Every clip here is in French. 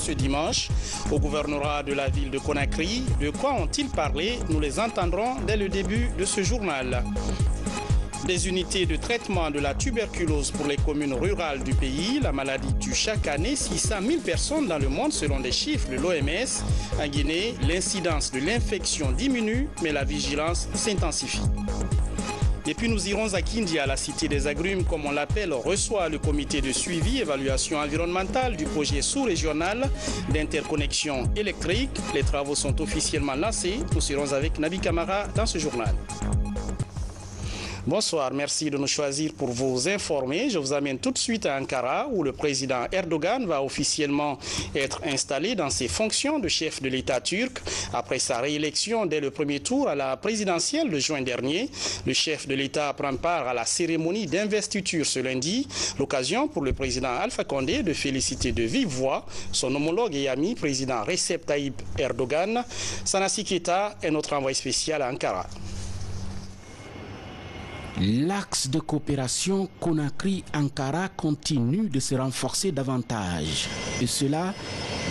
Ce dimanche, au gouvernorat de la ville de Conakry. De quoi ont-ils parlé? Nous les entendrons dès le début de ce journal. Des unités de traitement de la tuberculose pour les communes rurales du pays. La maladie tue chaque année 600 000 personnes dans le monde selon les chiffres de l'OMS. En Guinée, l'incidence de l'infection diminue, mais la vigilance s'intensifie. Et puis nous irons à Kindia, la cité des agrumes, comme on l'appelle, reçoit le comité de suivi et évaluation environnementale du projet sous-régional d'interconnexion électrique. Les travaux sont officiellement lancés. Nous serons avec Nabi Camara dans ce journal. Bonsoir, merci de nous choisir pour vous informer. Je vous amène tout de suite à Ankara où le président Erdogan va officiellement être installé dans ses fonctions de chef de l'État turc. Après sa réélection dès le premier tour à la présidentielle de juin dernier, le chef de l'État prend part à la cérémonie d'investiture ce lundi. L'occasion pour le président Alpha Condé de féliciter de vive voix son homologue et ami président Recep Tayyip Erdogan. Sanassi Keita est notre envoyé spécial à Ankara. L'axe de coopération Conakry-Ankara continue de se renforcer davantage. Et cela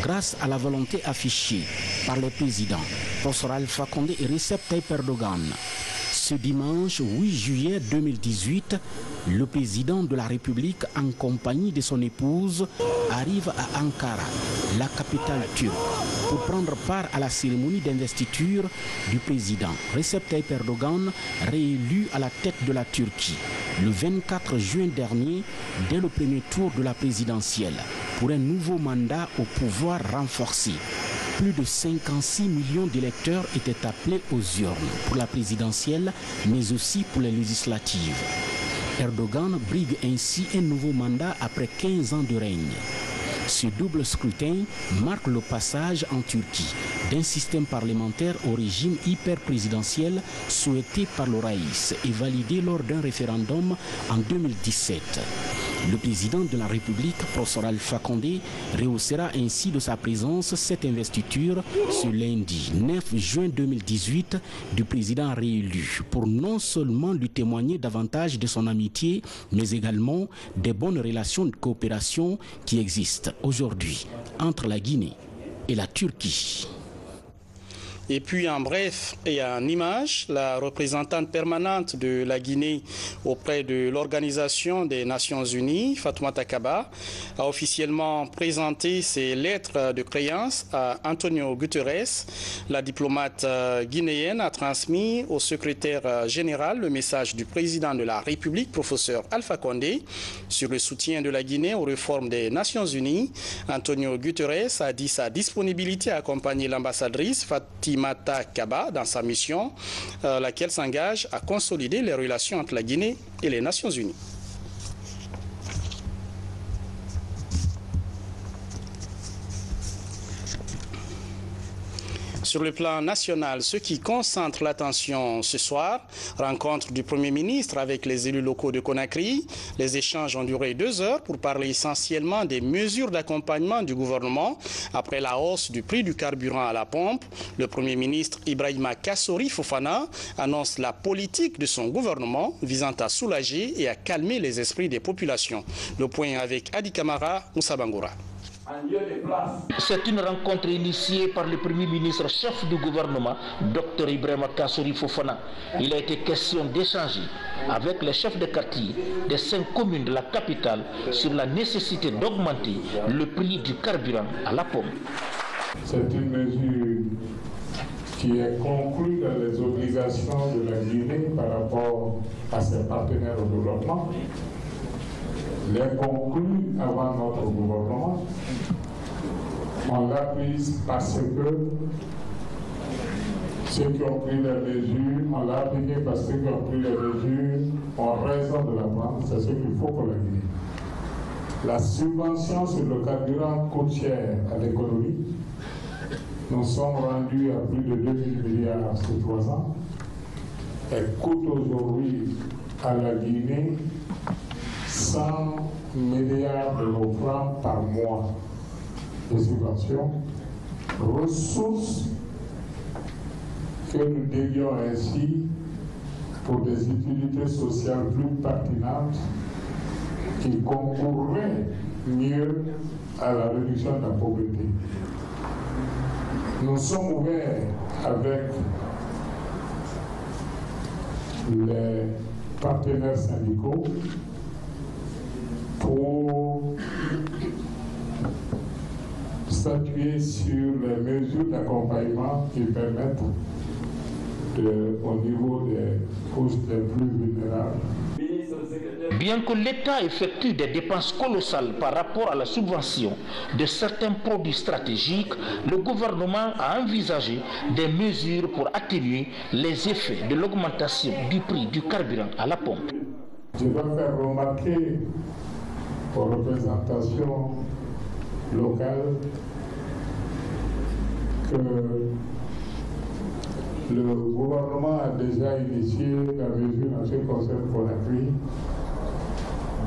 grâce à la volonté affichée par les présidents Professeur Alpha Condé et Recep Tayyip Erdogan. Ce dimanche 8 juillet 2018, le président de la République en compagnie de son épouse arrive à Ankara, la capitale turque, pour prendre part à la cérémonie d'investiture du président Recep Tayyip Erdogan, réélu à la tête de la Turquie le 24 juin dernier, dès le premier tour de la présidentielle, pour un nouveau mandat au pouvoir renforcé. Plus de 56 millions d'électeurs étaient appelés aux urnes pour la présidentielle, mais aussi pour les législatives. Erdogan brigue ainsi un nouveau mandat après 15 ans de règne. Ce double scrutin marque le passage en Turquie d'un système parlementaire au régime hyper-présidentiel souhaité par le Raïs et validé lors d'un référendum en 2017. Le président de la République, Professeur Alpha Condé, rehaussera ainsi de sa présence cette investiture ce lundi 9 juin 2018 du président réélu pour non seulement lui témoigner davantage de son amitié, mais également des bonnes relations de coopération qui existent aujourd'hui entre la Guinée et la Turquie. Et puis en bref et en image, la représentante permanente de la Guinée auprès de l'Organisation des Nations Unies, Fatoumata Kaba, a officiellement présenté ses lettres de créance à Antonio Guterres. La diplomate guinéenne a transmis au secrétaire général le message du président de la République, professeur Alpha Condé, sur le soutien de la Guinée aux réformes des Nations Unies. Antonio Guterres a dit sa disponibilité à accompagner l'ambassadrice Fatoumata Kaba dans sa mission, laquelle s'engage à consolider les relations entre la Guinée et les Nations Unies. Sur le plan national, ce qui concentre l'attention ce soir, rencontre du Premier ministre avec les élus locaux de Conakry. Les échanges ont duré 2 heures pour parler essentiellement des mesures d'accompagnement du gouvernement après la hausse du prix du carburant à la pompe. Le Premier ministre Ibrahima Kassori Fofana annonce la politique de son gouvernement visant à soulager et à calmer les esprits des populations. Le point avec Adi Kamara Moussa Bangoura. C'est une rencontre initiée par le Premier ministre chef du gouvernement, Dr Ibrahima Kassori Fofana. Il a été question d'échanger avec les chefs de quartier des 5 communes de la capitale sur la nécessité d'augmenter le prix du carburant à la pompe. C'est une mesure qui est conclue dans les obligations de la Guinée par rapport à ses partenaires au développement. Les conclus avant notre gouvernement, on l'a prise parce que ceux qui ont pris les mesures, on l'a appliqué parce que ceux qui ont pris les mesures ont raison de la prendre, c'est ce qu'il faut pour la Guinée. La subvention sur le carburant coûte cher à l'économie. Nous sommes rendus à plus de 2 000 milliards sur 3 ans. Elle coûte aujourd'hui à la Guinée 100 milliards de francs par mois de subventions. ressources que nous dédions ainsi pour des utilités sociales plus pertinentes qui concourraient mieux à la réduction de la pauvreté. Nous sommes ouverts avec les partenaires syndicaux pour statuer sur les mesures d'accompagnement qui permettent au niveau des couches les plus vulnérables. Bien que l'État effectue des dépenses colossales par rapport à la subvention de certains produits stratégiques, le gouvernement a envisagé des mesures pour atténuer les effets de l'augmentation du prix du carburant à la pompe. Je dois faire remarquer aux représentations locales que le gouvernement a déjà initié la mesure en ce qui concerne Conakry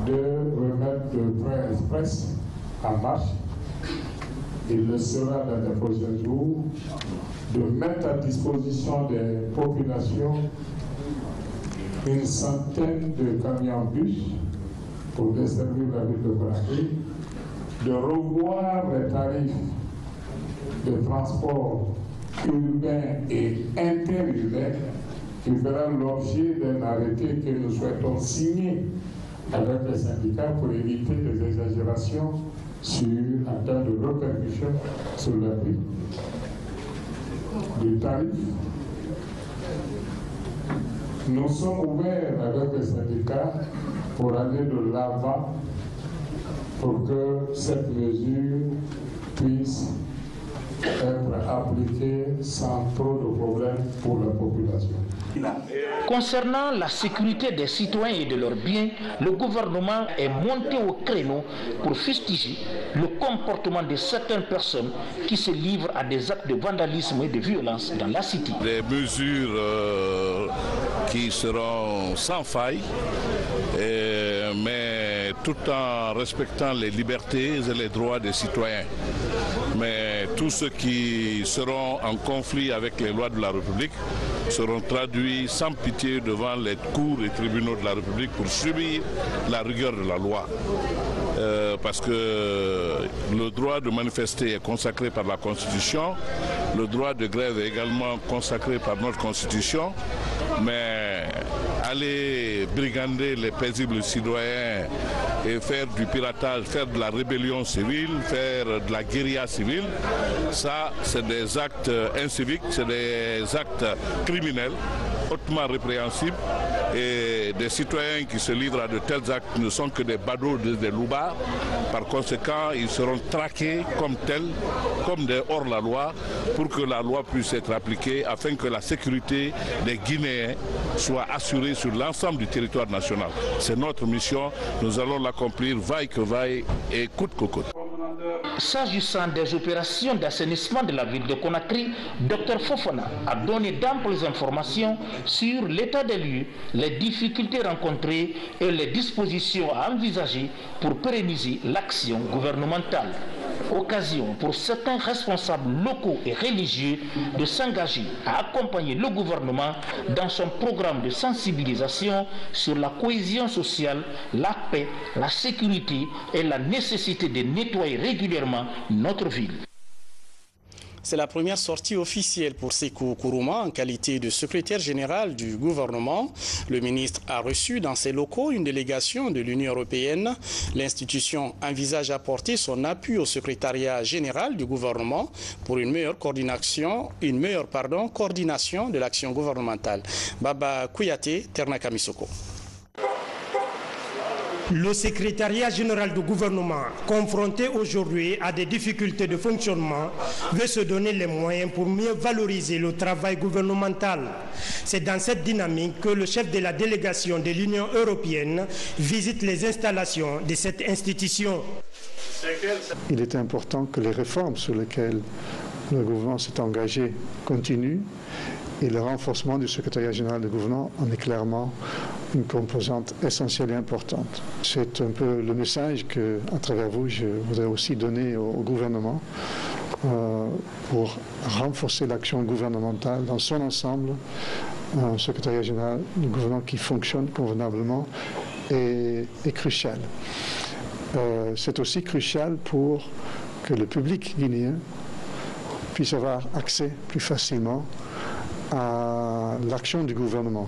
de remettre le train express en marche. Il le sera dans les prochains jours, de mettre à disposition des populations une centaine de camions-bus pour desservir la ville de Conakry, de revoir les tarifs de transport urbain et interurbain qui fera l'objet d'un arrêté que nous souhaitons signer avec les syndicats pour éviter des exagérations en termes de répercussions sur le prix du tarif. Nous sommes ouverts avec les syndicats pour aller de l'avant pour que cette mesure puisse être appliquée sans trop de problèmes pour la population. Concernant la sécurité des citoyens et de leurs biens, le gouvernement est monté au créneau pour fustiger le comportement de certaines personnes qui se livrent à des actes de vandalisme et de violence dans la cité. Des mesures qui seront sans faille, mais tout en respectant les libertés et les droits des citoyens. Mais tous ceux qui seront en conflit avec les lois de la République seront traduits sans pitié devant les cours et tribunaux de la République pour subir la rigueur de la loi. Parce que le droit de manifester est consacré par la Constitution, le droit de grève est également consacré par notre Constitution, mais aller brigander les paisibles citoyens et faire du piratage, faire de la rébellion civile, faire de la guérilla civile, ça c'est des actes inciviques, c'est des actes criminels hautement répréhensibles, et des citoyens qui se livrent à de tels actes ne sont que des badauds, des loupards. Par conséquent, ils seront traqués comme tels, comme des hors-la-loi, pour que la loi puisse être appliquée afin que la sécurité des Guinéens soit assurée sur l'ensemble du territoire national. C'est notre mission, nous allons l'accomplir vaille que vaille et coûte que coûte. S'agissant des opérations d'assainissement de la ville de Conakry, Dr Fofana a donné d'amples informations sur l'état des lieux, les difficultés rencontrées et les dispositions à envisager pour pérenniser l'action gouvernementale. Occasion pour certains responsables locaux et religieux de s'engager à accompagner le gouvernement dans son programme de sensibilisation sur la cohésion sociale, la paix, la sécurité et la nécessité de nettoyer régulièrement notre ville. C'est la première sortie officielle pour Sékou Kourouma en qualité de secrétaire général du gouvernement. Le ministre a reçu dans ses locaux une délégation de l'Union européenne. L'institution envisage apporter son appui au secrétariat général du gouvernement pour une meilleure coordination de l'action gouvernementale. Baba Kouyaté, Ternaka Misoko. Le secrétariat général du gouvernement, confronté aujourd'hui à des difficultés de fonctionnement, veut se donner les moyens pour mieux valoriser le travail gouvernemental. C'est dans cette dynamique que le chef de la délégation de l'Union européenne visite les installations de cette institution. Il est important que les réformes sur lesquelles le gouvernement s'est engagé continuent. Et le renforcement du secrétariat général du gouvernement en est clairement une composante essentielle et importante. C'est un peu le message que, à travers vous, je voudrais aussi donner au gouvernement pour renforcer l'action gouvernementale dans son ensemble, un secrétariat général du gouvernement qui fonctionne convenablement est crucial. C'est aussi crucial pour que le public guinéen puisse avoir accès plus facilement à l'action du gouvernement.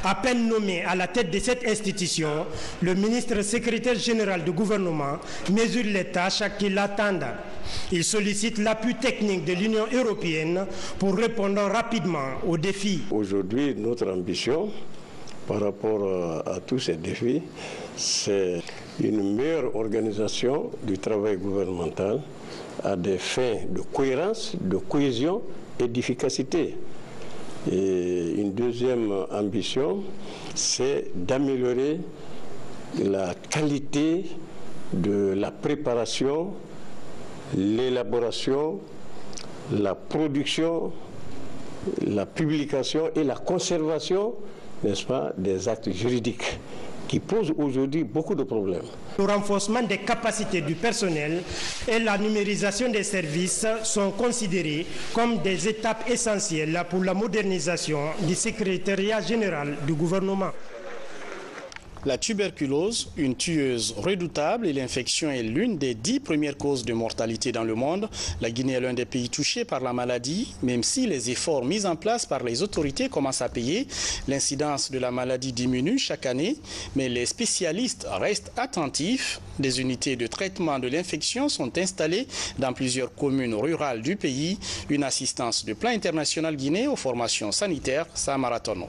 À peine nommé à la tête de cette institution, le ministre secrétaire général du gouvernement mesure les tâches qui l'attendent. Il sollicite l'appui technique de l'Union européenne pour répondre rapidement aux défis. Aujourd'hui, notre ambition par rapport à tous ces défis, c'est une meilleure organisation du travail gouvernemental à des fins de cohérence, de cohésion et d'efficacité. Et une deuxième ambition, c'est d'améliorer la qualité de la préparation, l'élaboration, la production, la publication et la conservation, n'est-ce pas, des actes juridiques qui posent aujourd'hui beaucoup de problèmes. Le renforcement des capacités du personnel et la numérisation des services sont considérés comme des étapes essentielles pour la modernisation du secrétariat général du gouvernement. La tuberculose, une tueuse redoutable, et l'infection est l'une des 10 premières causes de mortalité dans le monde. La Guinée est l'un des pays touchés par la maladie, même si les efforts mis en place par les autorités commencent à payer. L'incidence de la maladie diminue chaque année, mais les spécialistes restent attentifs. Des unités de traitement de l'infection sont installées dans plusieurs communes rurales du pays. Une assistance de Plan International Guinée aux formations sanitaires, Samara Tono.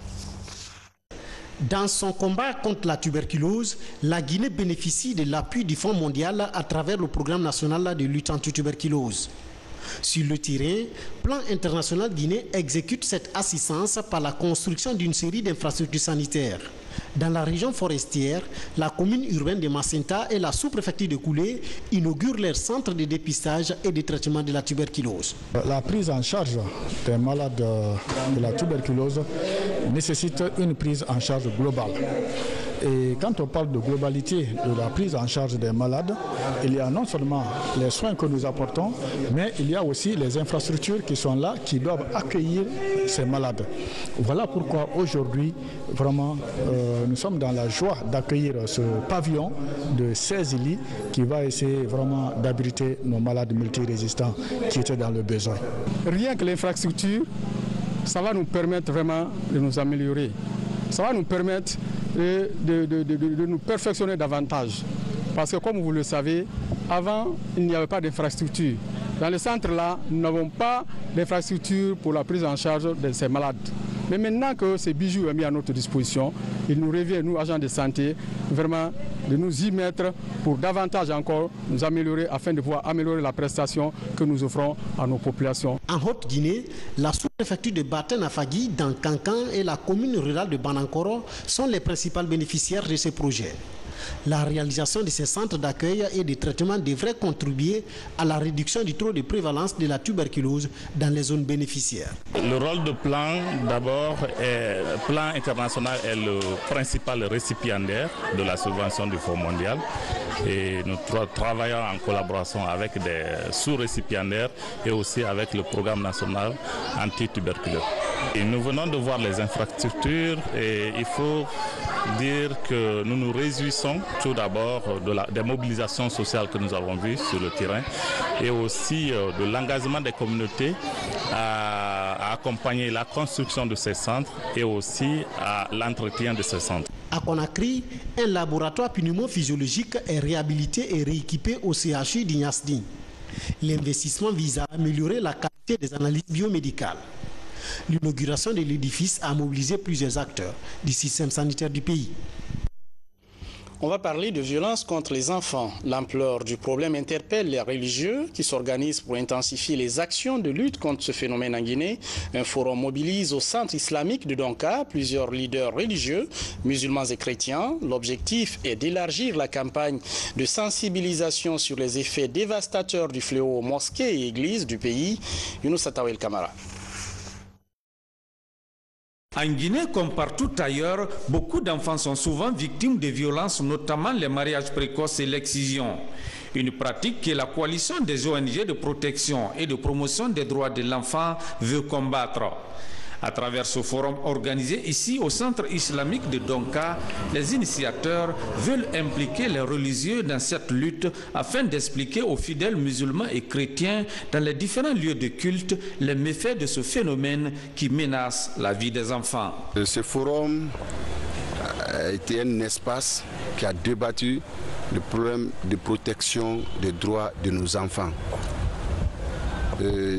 Dans son combat contre la tuberculose, la Guinée bénéficie de l'appui du Fonds mondial à travers le programme national de lutte anti-tuberculose. Sur le terrain, Plan International Guinée exécute cette assistance par la construction d'une série d'infrastructures sanitaires. Dans la région forestière, la commune urbaine de Macenta et la sous-préfecture de Koulé inaugurent leur centre de dépistage et de traitement de la tuberculose. La prise en charge des malades de la tuberculose nécessite une prise en charge globale. Et quand on parle de globalité de la prise en charge des malades, il y a non seulement les soins que nous apportons, mais il y a aussi les infrastructures qui sont là, qui doivent accueillir ces malades. Voilà pourquoi aujourd'hui, vraiment, nous sommes dans la joie d'accueillir ce pavillon de 16 lits qui va essayer vraiment d'abriter nos malades multirésistants qui étaient dans le besoin. Rien que l'infrastructure, ça va nous permettre vraiment de nous améliorer. Ça va nous permettre de nous perfectionner davantage. Parce que comme vous le savez, avant, il n'y avait pas d'infrastructure. Dans le centre-là, nous n'avons pas d'infrastructure pour la prise en charge de ces malades. Mais maintenant que ces bijoux sont mis à notre disposition, il nous revient, nous, agents de santé, vraiment de nous y mettre pour davantage encore nous améliorer afin de pouvoir améliorer la prestation que nous offrons à nos populations. En Haute-Guinée, la sous-préfecture de Baten-Afagui, dans Kankan et la commune rurale de Banankoro sont les principales bénéficiaires de ce projet. La réalisation de ces centres d'accueil et de traitement devrait contribuer à la réduction du taux de prévalence de la tuberculose dans les zones bénéficiaires. Le rôle de Plan, d'abord, Plan International est le principal récipiendaire de la subvention du Fonds mondial. Et nous travaillons en collaboration avec des sous-récipiendaires et aussi avec le programme national anti-tuberculose. Et nous venons de voir les infrastructures et il faut dire que nous nous réjouissons tout d'abord des mobilisations sociales que nous avons vues sur le terrain et aussi de l'engagement des communautés à accompagner la construction de ces centres et aussi à l'entretien de ces centres. À Conakry, un laboratoire pneumophysiologique est réhabilité et rééquipé au CHU d'Ignasdi. L'investissement vise à améliorer la qualité des analyses biomédicales. L'inauguration de l'édifice a mobilisé plusieurs acteurs du système sanitaire du pays. On va parler de violence contre les enfants. L'ampleur du problème interpelle les religieux qui s'organisent pour intensifier les actions de lutte contre ce phénomène en Guinée. Un forum mobilise au centre islamique de Donka plusieurs leaders religieux, musulmans et chrétiens. L'objectif est d'élargir la campagne de sensibilisation sur les effets dévastateurs du fléau aux mosquées et églises du pays. Younous Atawel Kamara. En Guinée, comme partout ailleurs, beaucoup d'enfants sont souvent victimes de violences, notamment les mariages précoces et l'excision. Une pratique que la coalition des ONG de protection et de promotion des droits de l'enfant veut combattre. À travers ce forum organisé ici au centre islamique de Donka, les initiateurs veulent impliquer les religieux dans cette lutte afin d'expliquer aux fidèles musulmans et chrétiens dans les différents lieux de culte les méfaits de ce phénomène qui menace la vie des enfants. Ce forum a été un espace qui a débattu le problème de protection des droits de nos enfants.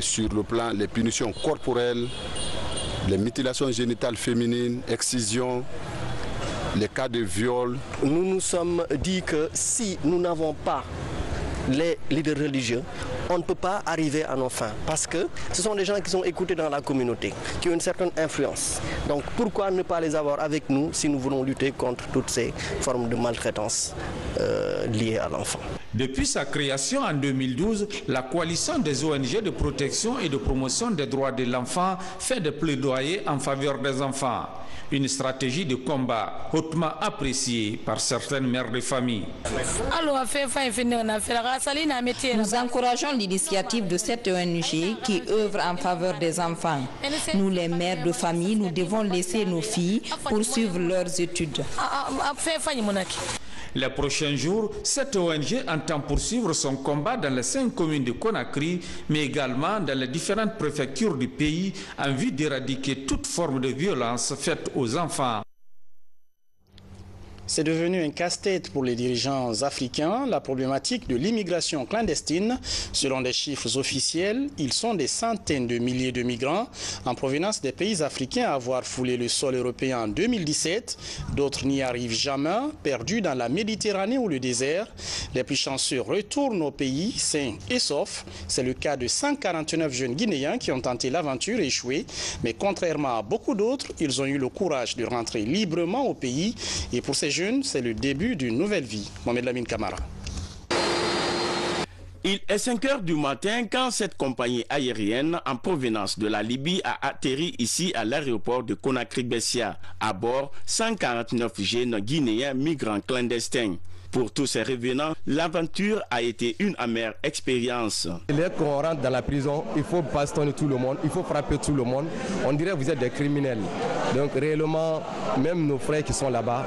Sur le plan des punitions corporelles, les mutilations génitales féminines, excisions, les cas de viol. Nous nous sommes dit que si nous n'avons pas les leaders religieux, on ne peut pas arriver à nos fins. Parce que ce sont des gens qui sont écoutés dans la communauté, qui ont une certaine influence. Donc pourquoi ne pas les avoir avec nous si nous voulons lutter contre toutes ces formes de maltraitance liées à l'enfant? Depuis sa création en 2012, la coalition des ONG de protection et de promotion des droits de l'enfant fait des plaidoyers en faveur des enfants. Une stratégie de combat hautement appréciée par certaines mères de famille. Nous encourageons l'initiative de cette ONG qui œuvre en faveur des enfants. Nous, les mères de famille, nous devons laisser nos filles poursuivre leurs études. Les prochains jours, cette ONG entend poursuivre son combat dans les 5 communes de Conakry, mais également dans les différentes préfectures du pays en vue d'éradiquer toute forme de violence faite aux enfants. C'est devenu un casse-tête pour les dirigeants africains, la problématique de l'immigration clandestine. Selon des chiffres officiels, ils sont des centaines de milliers de migrants en provenance des pays africains à avoir foulé le sol européen en 2017. D'autres n'y arrivent jamais, perdus dans la Méditerranée ou le désert. Les plus chanceux retournent au pays sains et saufs. C'est le cas de 149 jeunes Guinéens qui ont tenté l'aventure et échoué. Mais contrairement à beaucoup d'autres, ils ont eu le courage de rentrer librement au pays. Et pour ces c'est le début d'une nouvelle vie. Mohamed Lamine Camara. Il est 5 h du matin quand cette compagnie aérienne en provenance de la Libye a atterri ici à l'aéroport de Conakry-Bessia. À bord, 149 jeunes Guinéens migrants clandestins. Pour tous ces revenants, l'aventure a été une amère expérience. Dès qu'on rentre dans la prison, il faut bastonner tout le monde, il faut frapper tout le monde. On dirait que vous êtes des criminels. Donc réellement, même nos frères qui sont là-bas,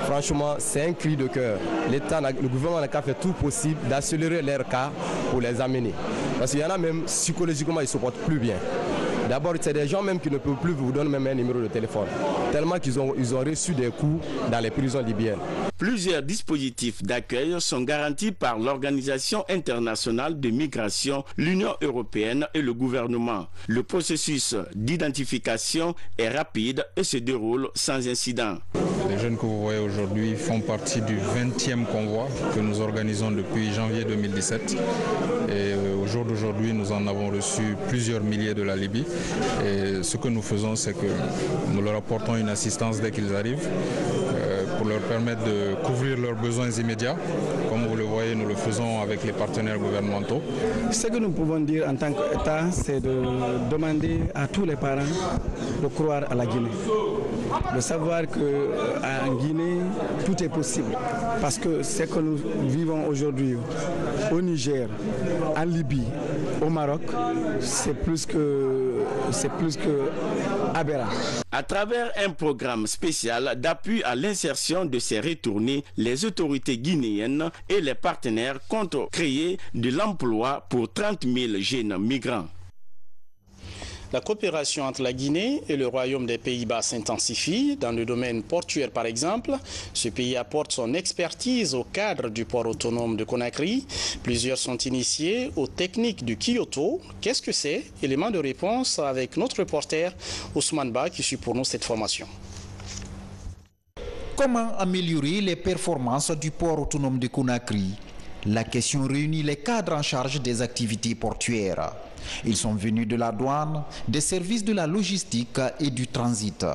franchement, c'est un cri de cœur. L'État, le gouvernement n'a qu'à faire tout possible d'accélérer leur cas pour les amener. Parce qu'il y en a même, psychologiquement, ils ne se portent plus bien. D'abord, c'est des gens même qui ne peuvent plus vous donner même un numéro de téléphone. Tellement qu'ils ont reçu des coups dans les prisons libyennes. Plusieurs dispositifs d'accueil sont garantis par l'Organisation internationale de migration, l'Union européenne et le gouvernement. Le processus d'identification est rapide et se déroule sans incident. Les jeunes que vous voyez aujourd'hui font partie du 20e convoi que nous organisons depuis janvier 2017. Et au jour d'aujourd'hui, nous en avons reçu plusieurs milliers de la Libye. Et ce que nous faisons, c'est que nous leur apportons une assistance dès qu'ils arrivent pour leur permettre de couvrir leurs besoins immédiats. Comme vous le voyez, nous le faisons avec les partenaires gouvernementaux. Ce que nous pouvons dire en tant qu'État, c'est de demander à tous les parents de croire à la Guinée. De savoir qu'en Guinée, tout est possible. Parce que ce que nous vivons aujourd'hui au Niger, en Libye, au Maroc, c'est plus que aberrant. À travers un programme spécial d'appui à l'insertion de ces retournés, les autorités guinéennes et les partenaires comptent créer de l'emploi pour 30 000 jeunes migrants. La coopération entre la Guinée et le Royaume des Pays-Bas s'intensifie. Dans le domaine portuaire, par exemple, ce pays apporte son expertise au cadre du port autonome de Conakry. Plusieurs sont initiés aux techniques du Kyoto. Qu'est-ce que c'est? Élément de réponse avec notre reporter Ousmane Ba qui suit pour nous cette formation. Comment améliorer les performances du port autonome de Conakry? La question réunit les cadres en charge des activités portuaires. Ils sont venus de la douane, des services de la logistique et du transit.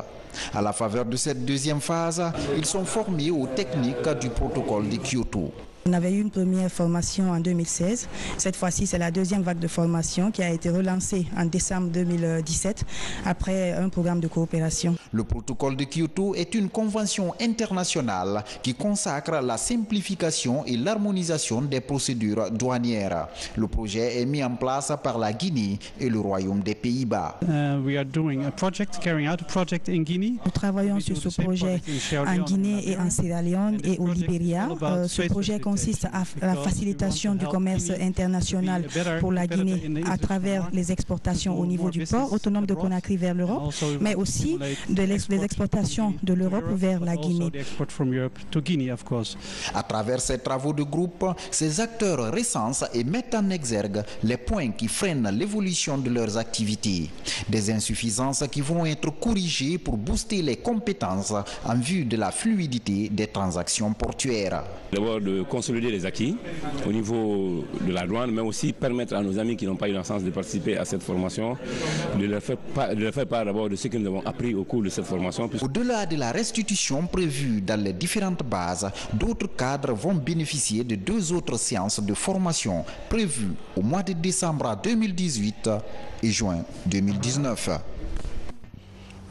À la faveur de cette deuxième phase, ils sont formés aux techniques du protocole de Kyoto. On avait eu une première formation en 2016. Cette fois-ci, c'est la deuxième vague de formation qui a été relancée en décembre 2017 après un programme de coopération. Le protocole de Kyoto est une convention internationale qui consacre la simplification et l'harmonisation des procédures douanières. Le projet est mis en place par la Guinée et le Royaume des Pays-Bas. Nous travaillons sur ce projet en Guinée et en Sierra Leone et au Libéria. Ce projet consiste à la facilitation du commerce international pour la Guinée à travers les exportations au niveau du port autonome de Conakry vers l'Europe, mais aussi des exportations de l'Europe vers la Guinée. À travers ces travaux de groupe, ces acteurs recensent et mettent en exergue les points qui freinent l'évolution de leurs activités. Des insuffisances qui vont être corrigées pour booster les compétences en vue de la fluidité des transactions portuaires. D'abord de consolider les acquis au niveau de la douane, mais aussi permettre à nos amis qui n'ont pas eu la chance de participer à cette formation de leur faire part d'abord de ce que nous avons appris au cours de cette formation. Au-delà de la restitution prévue dans les différentes bases, d'autres cadres vont bénéficier de 2 autres séances de formation prévues au mois de décembre 2018 et juin 2019.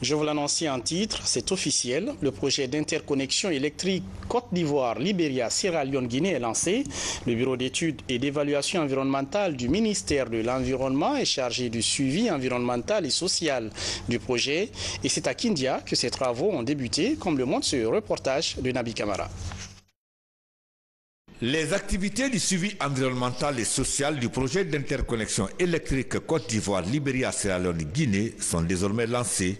Je vous l'annonçais en titre, c'est officiel. Le projet d'interconnexion électrique Côte d'Ivoire, Libéria, Sierra Leone, Guinée est lancé. Le bureau d'études et d'évaluation environnementale du ministère de l'Environnement est chargé du suivi environnemental et social du projet. Et c'est à Kindia que ces travaux ont débuté, comme le montre ce reportage de Nabi Kamara. Les activités du suivi environnemental et social du projet d'interconnexion électrique Côte d'Ivoire, Libéria, Sierra Leone, Guinée sont désormais lancées.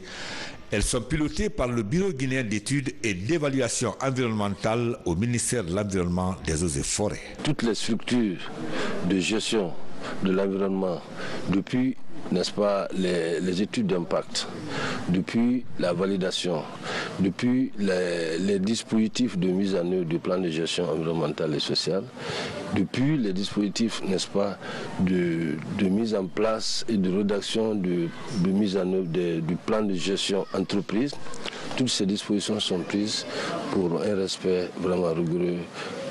Elles sont pilotées par le Bureau guinéen d'études et d'évaluation environnementale au ministère de l'Environnement, des Eaux et Forêts. Toutes les structures de gestion de l'environnement, depuis, n'est-ce pas, les études d'impact, depuis la validation, depuis les dispositifs de mise en œuvre du plan de gestion environnementale et sociale, depuis les dispositifs, n'est-ce pas, de mise en place et de rédaction de mise en œuvre du plan de gestion entreprise. Toutes ces dispositions sont prises pour un respect vraiment rigoureux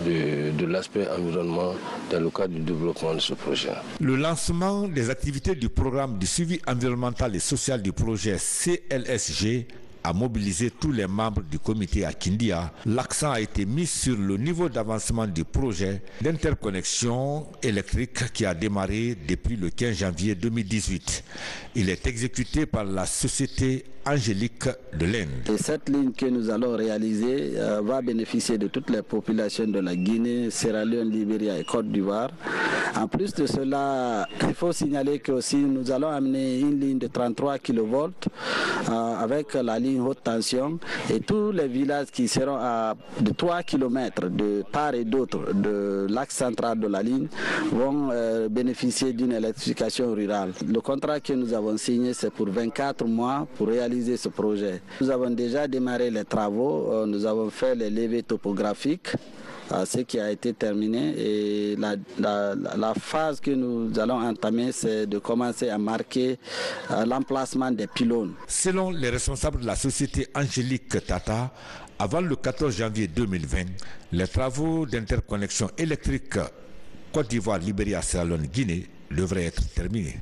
de l'aspect environnement dans le cadre du développement de ce projet. Le lancement des activités du programme du suivi environnemental et social du projet CLSG a mobilisé tous les membres du comité à Kindia. L'accent a été mis sur le niveau d'avancement du projet d'interconnexion électrique qui a démarré depuis le 15 janvier 2018. Il est exécuté par la société Angélique de l'Inde. Et cette ligne que nous allons réaliser va bénéficier de toutes les populations de la Guinée, Sierra Leone, Libéria et Côte d'Ivoire. En plus de cela, il faut signaler que aussi nous allons amener une ligne de 33 kV avec la ligne haute tension et tous les villages qui seront à de 3 km de part et d'autre de l'axe central de la ligne vont bénéficier d'une électrification rurale. Le contrat que nous avons signé, c'est pour 24 mois pour réaliser ce projet. Nous avons déjà démarré les travaux, nous avons fait les levées topographiques, ce qui a été terminé, et la phase que nous allons entamer, c'est de commencer à marquer l'emplacement des pylônes. Selon les responsables de la société Angélique Tata, avant le 14 janvier 2020, les travaux d'interconnexion électrique Côte d'Ivoire, Libéria, Sierra Leone, Guinée devraient être terminés.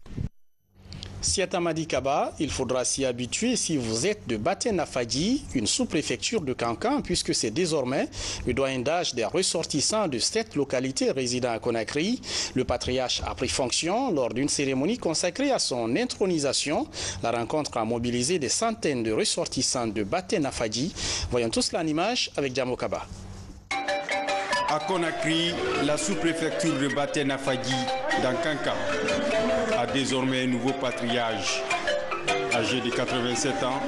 Siata Madi Kaba, il faudra s'y habituer si vous êtes de Baten-Afadi, une sous-préfecture de Kankan, puisque c'est désormais le doyen d'âge des ressortissants de cette localité résidant à Conakry. Le patriarche a pris fonction lors d'une cérémonie consacrée à son intronisation. La rencontre a mobilisé des centaines de ressortissants de Baten-Afadi. Voyons tous en image avec Diamo Kaba. À Conakry, la sous-préfecture de Baten-Afadi, dans Kankan, a désormais un nouveau patriarche. Âgé de 87 ans,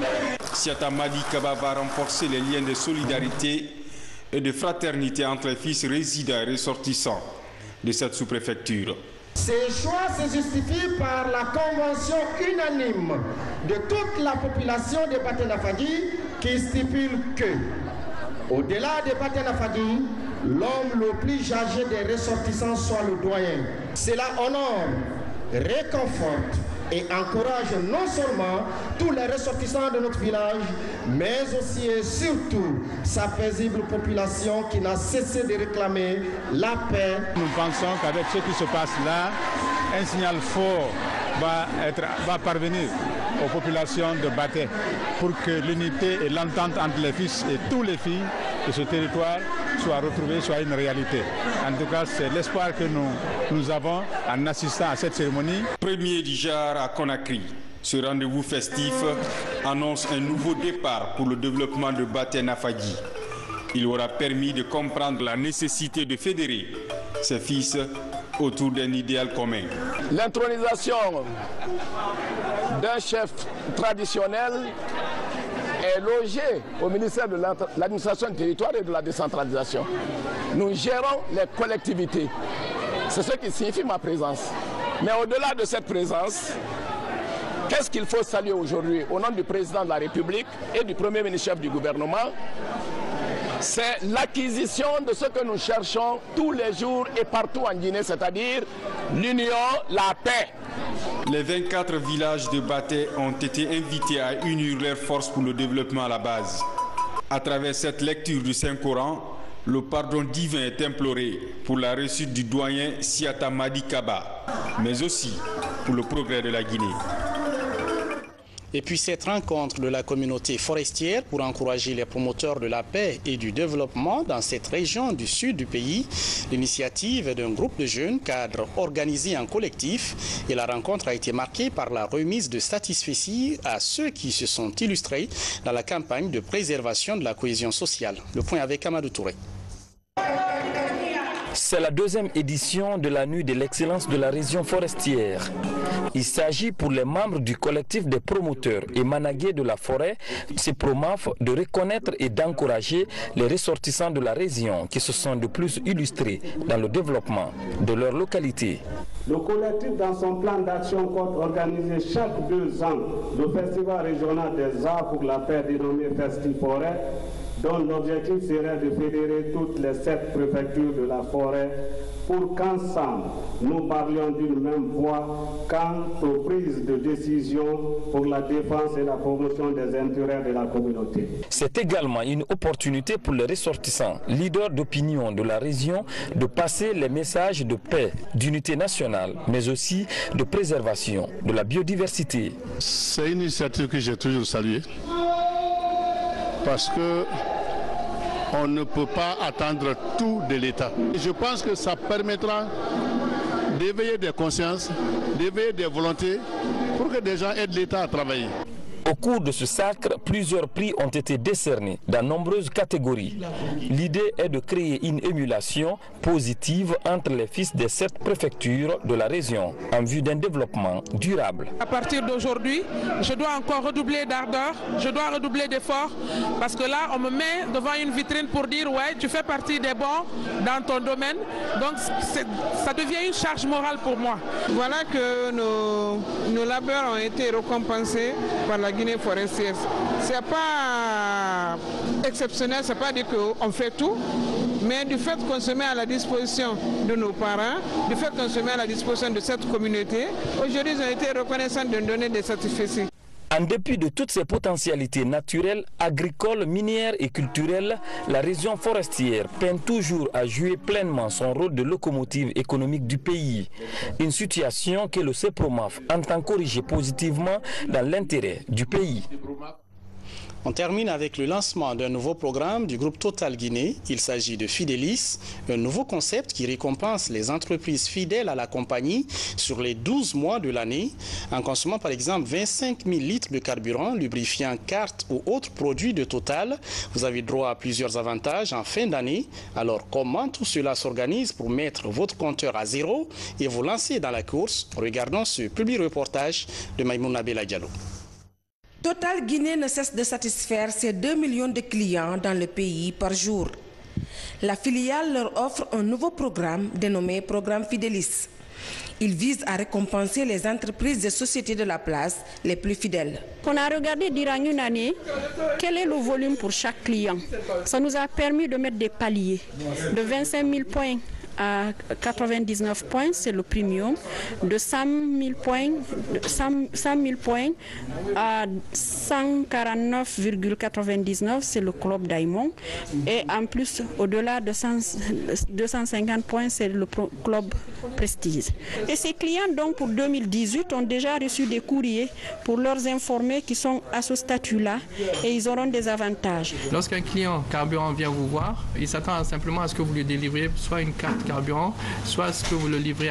Siata Madi Kaba va renforcer les liens de solidarité et de fraternité entre les fils résidents et ressortissants de cette sous-préfecture. Ces choix se justifient par la convention unanime de toute la population de Baten-Afadi qui stipule que, au-delà de Baten-Afadi, l'homme le plus âgé des ressortissants soit le doyen. Cela honore, réconforte et encourage non seulement tous les ressortissants de notre village, mais aussi et surtout sa paisible population qui n'a cessé de réclamer la paix. Nous pensons qu'avec ce qui se passe là, un signal fort va parvenir aux populations de Baté pour que l'unité et l'entente entre les fils et tous les filles de ce territoire soient retrouvées, soient une réalité. En tout cas, c'est l'espoir que nous avons en assistant à cette cérémonie. Premier du genre à Conakry. Ce rendez-vous festif annonce un nouveau départ pour le développement de Baté Nafadji. Il aura permis de comprendre la nécessité de fédérer ses fils autour d'un idéal commun. L'intronisation d'un chef traditionnel est logée au ministère de l'administration du territoire et de la décentralisation. Nous gérons les collectivités. C'est ce qui signifie ma présence. Mais au-delà de cette présence, qu'est-ce qu'il faut saluer aujourd'hui au nom du président de la République et du premier ministre-chef du gouvernement? C'est l'acquisition de ce que nous cherchons tous les jours et partout en Guinée, c'est-à-dire l'union, la paix. Les 24 villages de Baté ont été invités à unir leurs forces pour le développement à la base. À travers cette lecture du Saint-Coran, le pardon divin est imploré pour la réussite du doyen Siata Madi Kaba, mais aussi pour le progrès de la Guinée. Et puis cette rencontre de la communauté forestière pour encourager les promoteurs de la paix et du développement dans cette région du sud du pays. L'initiative est d'un groupe de jeunes cadres organisés en collectif et la rencontre a été marquée par la remise de satisfecit à ceux qui se sont illustrés dans la campagne de préservation de la cohésion sociale. Le point avec Amadou Touré. C'est la deuxième édition de la Nuit de l'excellence de la région forestière. Il s'agit pour les membres du collectif des promoteurs et managués de la forêt, ces PROMAF, de reconnaître et d'encourager les ressortissants de la région qui se sont de plus illustrés dans le développement de leur localité. Le collectif, dans son plan d'action, compte organiser chaque 2 ans le Festival régional des arts pour la paix dénommé Festi-Forêt, dont l'objectif serait de fédérer toutes les 7 préfectures de la forêt pour qu'ensemble nous parlions d'une même voix quant aux prises de décision pour la défense et la promotion des intérêts de la communauté. C'est également une opportunité pour les ressortissants, leaders d'opinion de la région, de passer les messages de paix, d'unité nationale, mais aussi de préservation de la biodiversité. C'est une initiative que j'ai toujours saluée. Parce que on ne peut pas attendre tout de l'État. Je pense que ça permettra d'éveiller des consciences, d'éveiller des volontés pour que des gens aident l'État à travailler. Au cours de ce sacre, plusieurs prix ont été décernés dans nombreuses catégories. L'idée est de créer une émulation positive entre les fils des 7 préfectures de la région en vue d'un développement durable. À partir d'aujourd'hui, je dois encore redoubler d'ardeur, je dois redoubler d'efforts parce que là, on me met devant une vitrine pour dire « ouais, tu fais partie des bons dans ton domaine ». Donc ça devient une charge morale pour moi. Voilà que nos labeurs ont été récompensés par la Guinée forestière. Ce n'est pas exceptionnel, ce n'est pas dire qu'on fait tout, mais du fait qu'on se met à la disposition de nos parents, du fait qu'on se met à la disposition de cette communauté, aujourd'hui ils ont été reconnaissants de nous donner des satisfecits. En dépit de toutes ses potentialités naturelles, agricoles, minières et culturelles, la région forestière peine toujours à jouer pleinement son rôle de locomotive économique du pays. Une situation que le CEPROMAF entend corriger positivement dans l'intérêt du pays. On termine avec le lancement d'un nouveau programme du groupe Total Guinée. Il s'agit de Fidélis, un nouveau concept qui récompense les entreprises fidèles à la compagnie sur les 12 mois de l'année, en consommant par exemple 25 000 litres de carburant, lubrifiant, cartes ou autres produits de Total. Vous avez droit à plusieurs avantages en fin d'année. Alors comment tout cela s'organise pour mettre votre compteur à zéro et vous lancer dans la course? Regardons ce publi-reportage de Maïmouna Bella Diallo. Total Guinée ne cesse de satisfaire ses 2 millions de clients dans le pays par jour. La filiale leur offre un nouveau programme dénommé Programme Fidélis. Il vise à récompenser les entreprises et sociétés de la place les plus fidèles. On a regardé durant une année quel est le volume pour chaque client. Ça nous a permis de mettre des paliers de 25 000 points à 99 points, c'est le premium. De 100 000 points, à 149,99, c'est le club Diamond. Et en plus, au-delà de 250 points, c'est le club Prestige. Et ces clients, donc, pour 2018, ont déjà reçu des courriers pour leur informer qu'ils sont à ce statut-là et ils auront des avantages. Lorsqu'un client carburant vient vous voir, il s'attend simplement à ce que vous lui délivriez soit une carte carburant, soit à ce que vous le livrez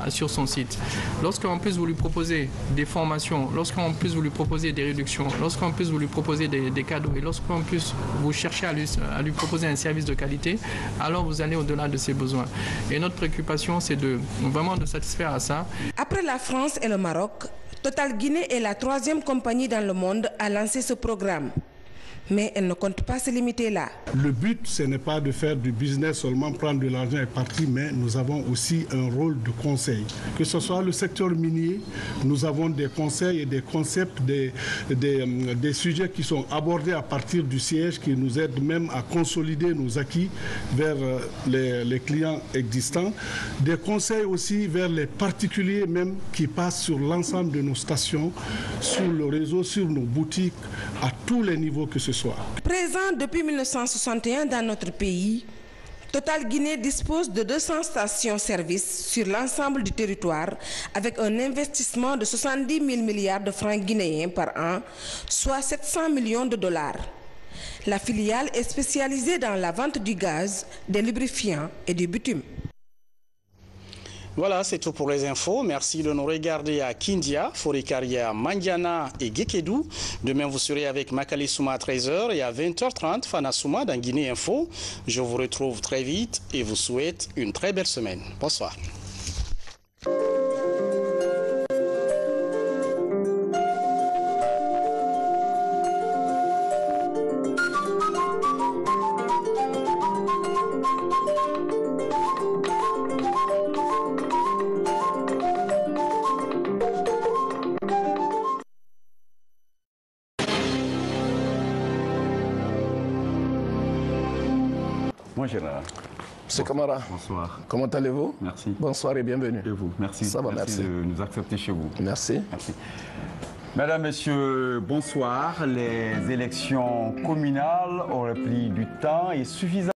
sur son site. Lorsqu'en plus vous lui proposez des formations, lorsqu'en plus vous lui proposez des réductions, lorsqu'en plus vous lui proposez des cadeaux et lorsqu'en plus vous cherchez à lui proposer un service de qualité, alors vous allez au-delà de ses besoins. Et notre préoccupation, c'est vraiment de satisfaire à ça. Après la France et le Maroc, Total Guinée est la 3e compagnie dans le monde à lancer ce programme. Mais elle ne compte pas se limiter là. Le but, ce n'est pas de faire du business seulement, prendre de l'argent et partir, mais nous avons aussi un rôle de conseil. Que ce soit le secteur minier, nous avons des conseils et des concepts, des sujets qui sont abordés à partir du siège, qui nous aident même à consolider nos acquis vers les clients existants. Des conseils aussi vers les particuliers même qui passent sur l'ensemble de nos stations, sur le réseau, sur nos boutiques, à tous les niveaux que ce soit. Présent depuis 1961 dans notre pays, Total Guinée dispose de 200 stations-service sur l'ensemble du territoire avec un investissement de 70 000 milliards de francs guinéens par an, soit 700 millions de dollars. La filiale est spécialisée dans la vente du gaz, des lubrifiants et du bitume. Voilà, c'est tout pour les infos. Merci de nous regarder à Kindia, Forikaria, Mandiana et Gekedou. Demain, vous serez avec Makali Souma à 13h et à 20h30, Fana Souma dans Guinée Info. Je vous retrouve très vite et vous souhaite une très belle semaine. Bonsoir. Bonjour. Monsieur Camara. Bonsoir. Comment allez-vous? Merci. Bonsoir et bienvenue. Et vous? Merci. Ça va, merci. De nous accepter chez vous. Merci. Merci. Mesdames, Messieurs, bonsoir. Les élections communales auraient pris du temps et suffisamment